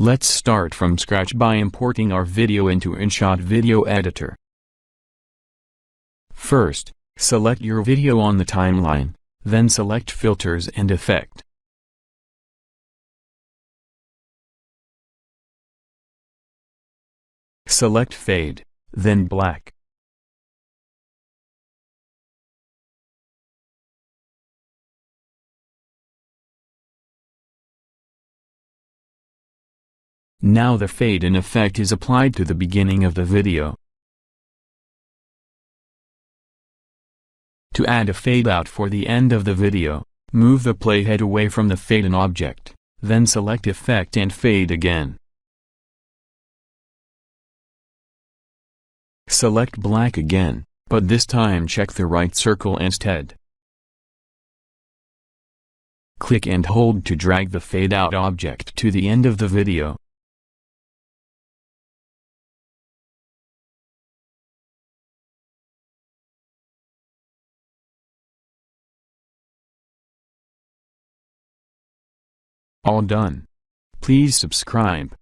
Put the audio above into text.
Let's start from scratch by importing our video into InShot Video Editor. First, select your video on the timeline, then select Filters and Effect. Select Fade, then Black. Now the fade in effect is applied to the beginning of the video. To add a fade out for the end of the video, move the playhead away from the fade in object, then select Effect and Fade again. Select Black again, but this time check the right circle instead. Click and hold to drag the fade out object to the end of the video. All done. Please subscribe.